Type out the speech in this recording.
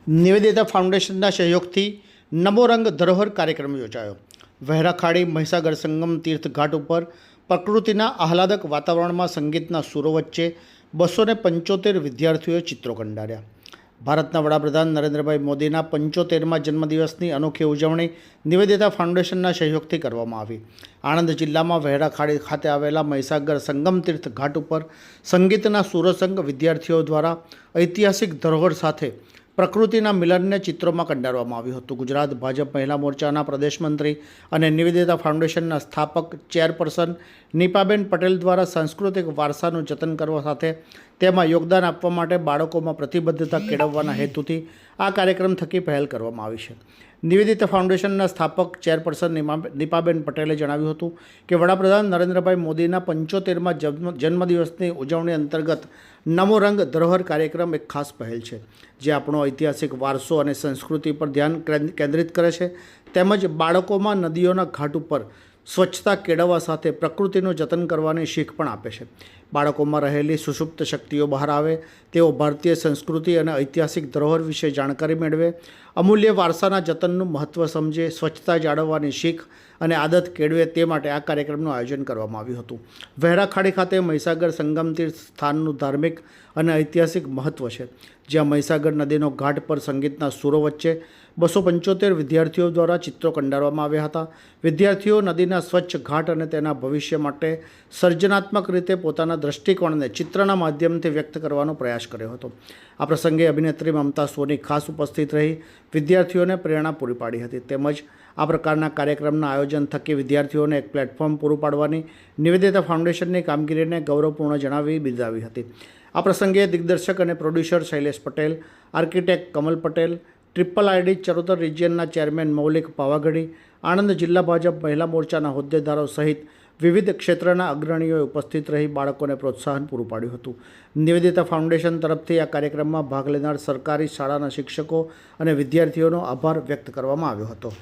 નિવેદિતા ફાઉન્ડેશનના સહયોગથી નમો રંગ ધરોહર કાર્યક્રમ યોજાયો। વહેરાખાડી મહીસાગર સંગમ તીર્થ ઘાટ ઉપર પ્રકૃતિના આહલાદક વાતાવરણમાં સંગીતના સૂરો વચ્ચે 275 વિદ્યાર્થીઓએ ચિત્રો કંડાર્યા। ભારતના વડાપ્રધાન નરેન્દ્રભાઈ મોદીના 75મા જન્મદિવસની અનોખી ઉજવણી નિવેદિતા ફાઉન્ડેશનના સહયોગથી કરવામાં આવી। આણંદ જિલ્લામાં વહેરાખાડી ખાતે આવેલા મહીસાગર સંગમ તીર્થ ઘાટ ઉપર સંગીતના સુરસંગ વિદ્યાર્થીઓ દ્વારા ઐતિહાસિક ધરોહર સાથે પ્રકૃતિના મિલનને ચિત્રોમાં કંડારવામાં આવ્યું હતું। ગુજરાત ભાજપ મહિલા મોરચાના પ્રદેશ મંત્રી અને નિવેદિતા ફાઉન્ડેશનના સ્થાપક ચેરપર્સન નીપાબેન પટેલ દ્વારા સાંસ્કૃતિક વારસાનું જતન કરવા સાથે તેમાં યોગદાન આપવા માટે બાળકોમાં પ્રતિબદ્ધતા કેળવવાના હેતુથી આ કાર્યક્રમ થકી પહેલ કરવામાં આવી છે। નિવેદિતા ફાઉન્ડેશનના સ્થાપક ચેરપર્સન નીપાબેન પટેલે જણાવ્યું હતું કે વડાપ્રધાન નરેન્દ્રભાઈ મોદીના 75મા જન્મદિવસની ઉજવણી અંતર્ગત નમો રંગ ધરોહર કાર્યક્રમ એક ખાસ પહેલ છે, જે આપણો ઐતિહાસિક વારસો અને સંસ્કૃતિ પર ધ્યાન કેન્દ્રિત કરે છે, તેમજ બાળકોમાં નદીઓના ઘાટ ઉપર સ્વચ્છતા કેળવવા સાથે પ્રકૃતિનું જતન કરવાની શીખ પણ આપે છે। બાળકોમાં રહેલી સુષુપ્ત શક્તિઓ બહાર આવે, તેઓ ભારતીય સંસ્કૃતિ અને ઐતિહાસિક ધરોહર વિશે જાણકારી મેળવે, અમૂલ્ય વારસાના જતનનું મહત્ત્વ સમજે, સ્વચ્છતા જાળવવાની શીખ અને આદત કેળવે, તે માટે આ કાર્યક્રમનું આયોજન કરવામાં આવ્યું હતું। વહેરાખાડી ખાતે મહીસાગર સંગમ તીર્થ સ્થાનનું ધાર્મિક અને ઐતિહાસિક મહત્ત્વ છે, જ્યાં મહીસાગર નદીનો ઘાટ પર સંગીતના સૂરો વચ્ચે 275 વિદ્યાર્થીઓ દ્વારા ચિત્રો કંડારવામાં આવ્યા હતા। વિદ્યાર્થીઓ નદીના સ્વચ્છ ઘાટ અને તેના ભવિષ્ય માટે સર્જનાત્મક રીતે પોતાના દૃષ્ટિકોણને ચિત્રના માધ્યમથી વ્યક્ત કરવાનો પ્રયાસ કર્યો હતો। આ પ્રસંગે અભિનેત્રી મમતા સોની ખાસ ઉપસ્થિત રહી વિદ્યાર્થીઓને પ્રેરણા પૂરી પાડી હતી, તેમજ આ પ્રકારના કાર્યક્રમના આયોજન થકી વિદ્યાર્થીઓને એક પ્લેટફોર્મ પૂરું પાડવાની નિવેદિતા ફાઉન્ડેશનની કામગીરીને ગૌરવપૂર્ણ જણાવી બિરદાવી હતી। આ પ્રસંગે દિગ્દર્શક અને producer Shailesh Patel, architect Kamal Patel, triple ID Charotar રિજિયનના ચેરમેન મૌલિક પાવાગઢી, આણંદ જિલ્લા ભાજપ મહિલા મોરચાના હોદ્દેદારો સહિત વિવિધ ક્ષેત્રના અગ્રણીઓએ ઉપસ્થિત રહી બાળકોને પ્રોત્સાહન પૂરું પાડ્યું હતું। નિવેદિતા ફાઉન્ડેશન તરફથી આ કાર્યક્રમમાં ભાગ લેનાર સરકારી શાળાના શિક્ષકો અને વિદ્યાર્થીઓનો આભાર વ્યક્ત કરવામાં આવ્યો હતો।